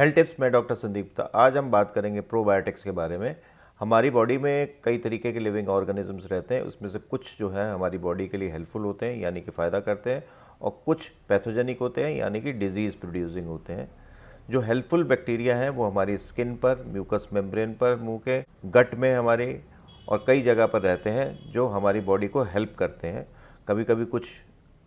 Health tips में doctor Sandeep था। आज हम बात करेंगे प्रोबायोटिक्स के बारे में। हमारी बॉडी में कई तरीके के लिविंग ऑर्गेनिजम्स रहते हैं, उसमें से कुछ जो है हमारी बॉडी के लिए हेल्पफुल होते हैं यानी कि फ़ायदा करते हैं, और कुछ पैथोजेनिक होते हैं यानी कि डिजीज़ प्रोड्यूसिंग होते हैं। जो हेल्पफुल बैक्टीरिया हैं वो हमारी स्किन पर, म्यूकस मेम्ब्रेन पर, मुंह के गट में हमारे और कई जगह पर रहते हैं जो हमारी बॉडी को हेल्प करते हैं। कभी कभी कुछ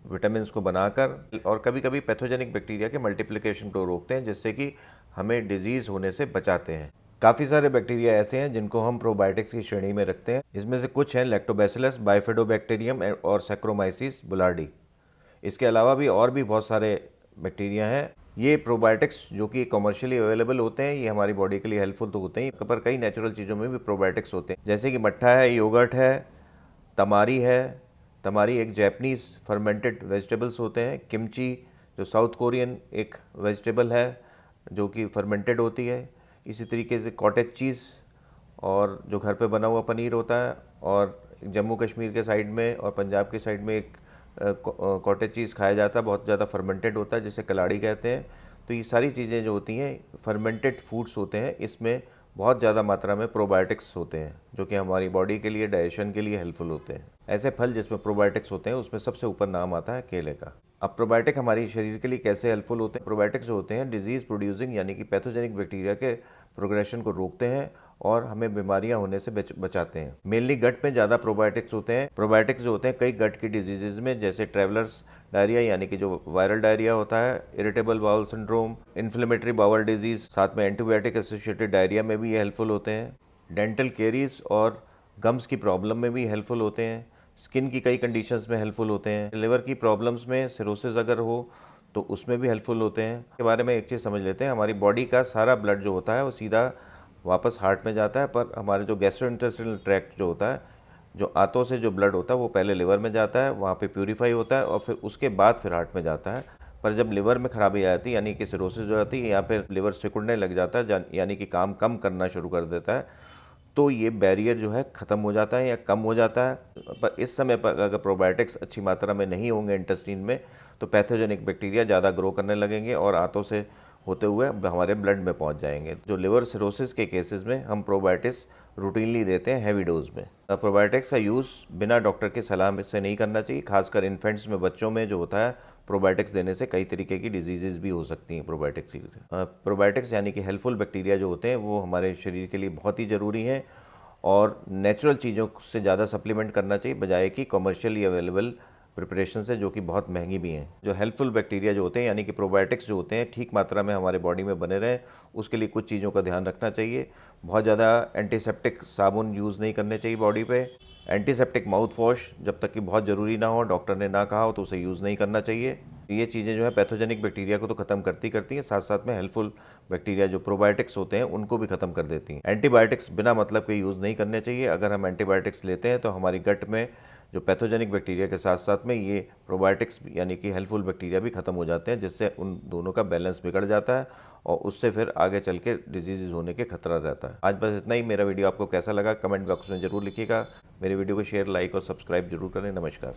विटामिन्स को बनाकर, और कभी कभी पैथोजेनिक बैक्टीरिया के मल्टीप्लिकेशन को रोकते हैं, जिससे कि हमें डिजीज़ होने से बचाते हैं। काफ़ी सारे बैक्टीरिया ऐसे हैं जिनको हम प्रोबायोटिक्स की श्रेणी में रखते हैं। इसमें से कुछ हैं लैक्टोबैसिलस, बाइफिडोबैक्टीरियम और सैक्रोमाइसिस बुलार्डी। इसके अलावा भी और भी बहुत सारे बैक्टीरिया हैं। ये प्रोबायोटिक्स जो कि कमर्शियली अवेलेबल होते हैं, ये हमारी बॉडी के लिए हेल्पफुल तो होते हैं, पर कई नेचुरल चीज़ों में भी प्रोबायोटिक्स होते हैं, जैसे कि मट्ठा है, योगर्ट है, तमारी है। तमारी एक जैपनीज़ फर्मेंटेड वेजिटेबल्स होते हैं। किमची जो साउथ कोरियन एक वेजिटेबल है जो कि फर्मेंटेड होती है। इसी तरीके से कॉटेज चीज़ और जो घर पे बना हुआ पनीर होता है, और जम्मू कश्मीर के साइड में और पंजाब के साइड में एक कॉटेज चीज़ खाया जाता है, बहुत ज़्यादा फर्मेंटेड होता है, जिसे कलाड़ी कहते हैं। तो ये सारी चीज़ें जो होती हैं फर्मेंटेड फूड्स होते हैं, इसमें बहुत ज़्यादा मात्रा में प्रोबायोटिक्स होते हैं जो कि हमारी बॉडी के लिए, डाइजेशन के लिए हेल्पफुल होते हैं। ऐसे फल जिसमें प्रोबायोटिक्स होते हैं उसमें सबसे ऊपर नाम आता है केले का। अब प्रोबायोटिक हमारी शरीर के लिए कैसे हेल्पफुल होते हैं? प्रोबायोटिक्स जो होते हैं डिजीज़ प्रोड्यूसिंग यानी कि पैथोजेनिक बैक्टीरिया के प्रोग्रेशन को रोकते हैं और हमें बीमारियां होने से बचाते हैं। मेनली गट में ज़्यादा प्रोबायोटिक्स होते हैं। प्रोबायोटिक्स जो होते हैं कई गट की डिजीज़ में, जैसे ट्रेवलर्स डायरिया यानी कि जो वायरल डायरिया होता है, irritable bowel syndrome, inflammatory bowel disease, साथ में एंटीबायोटिक एसोसिएटेड डायरिया में भी ये हेल्पफुल होते हैं। डेंटल केरीज और गम्स की प्रॉब्लम में भी हेल्पफुल होते हैं। स्किन की कई कंडीशंस में हेल्पफुल होते हैं। लिवर की प्रॉब्लम्स में, सिरोसिस अगर हो तो उसमें भी हेल्पफुल होते हैं। के बारे में एक चीज़ समझ लेते हैं, हमारी बॉडी का सारा ब्लड जो होता है वो सीधा वापस हार्ट में जाता है, पर हमारे जो गैस्ट्रोइंटेस्टाइनल ट्रैक्ट जो होता है, जो आंतों से जो ब्लड होता है वो पहले लिवर में जाता है, वहाँ पे प्यूरीफाई होता है और फिर उसके बाद फिर हार्ट में जाता है। पर जब लिवर में खराबी आ जाती है यानी कि सिरोसिस हो जाती है, यहाँ पे लिवर सिकुड़ने लग जाता है, यानी कि काम कम करना शुरू कर देता है, तो ये बैरियर जो है ख़त्म हो जाता है या कम हो जाता है। पर इस समय पर अगर प्रोबायोटिक्स अच्छी मात्रा में नहीं होंगे इंटेस्टाइन में, तो पैथोजेनिक बैक्टीरिया ज़्यादा ग्रो करने लगेंगे और आंतों से होते हुए हमारे ब्लड में पहुंच जाएंगे। जो लिवर सिरोसिस के केसेस में हम प्रोबायोटिक्स रूटीनली देते हैं हैवी डोज में। प्रोबायोटिक्स का यूज़ बिना डॉक्टर की सलाह से नहीं करना चाहिए, खासकर इन्फेंट्स में, बच्चों में जो होता है। प्रोबायोटिक्स देने से कई तरीके की डिजीज़ भी हो सकती हैं प्रोबायोटिक्स से। प्रोबायोटिक्स यानी कि हेल्पफुल बैक्टीरिया जो होते हैं वो हमारे शरीर के लिए बहुत ही ज़रूरी हैं, और नेचुरल चीज़ों से ज़्यादा सप्लीमेंट करना चाहिए बजाय कि कमर्शियली अवेलेबल प्रिपरेशन से, जो कि बहुत महंगी भी हैं। जो हेल्पफुल बैक्टीरिया जो होते हैं यानी कि प्रोबायोटिक्स जो होते हैं ठीक मात्रा में हमारे बॉडी में बने रहें, उसके लिए कुछ चीज़ों का ध्यान रखना चाहिए। बहुत ज़्यादा एंटीसेप्टिक साबुन यूज़ नहीं करने चाहिए बॉडी पे। एंटीसेप्टिक माउथ वॉश जब तक कि बहुत ज़रूरी ना हो, डॉक्टर ने ना कहा हो, तो उसे यूज़ नहीं करना चाहिए। ये चीज़ें जो है पैथोजेनिक बैक्टीरिया को तो ख़त्म करती हैं, साथ साथ में हेल्पफुल बैक्टीरिया जो प्रोबायोटिक्स होते हैं उनको भी ख़त्म कर देती हैं। एंटीबायोटिक्स बिना मतलब के यूज़ नहीं करने चाहिए। अगर हम एंटीबायोटिक्स लेते हैं तो हमारी गट में जो पैथोजेनिक बैक्टीरिया के साथ साथ में ये प्रोबायोटिक्स यानी कि हेल्पफुल बैक्टीरिया भी ख़त्म हो जाते हैं, जिससे उन दोनों का बैलेंस बिगड़ जाता है और उससे फिर आगे चल के डिजीज़ होने के खतरा रहता है। आज बस इतना ही। मेरा वीडियो आपको कैसा लगा कमेंट बॉक्स में ज़रूर लिखिएगा। मेरे वीडियो को शेयर, लाइक और सब्सक्राइब जरूर करें। नमस्कार।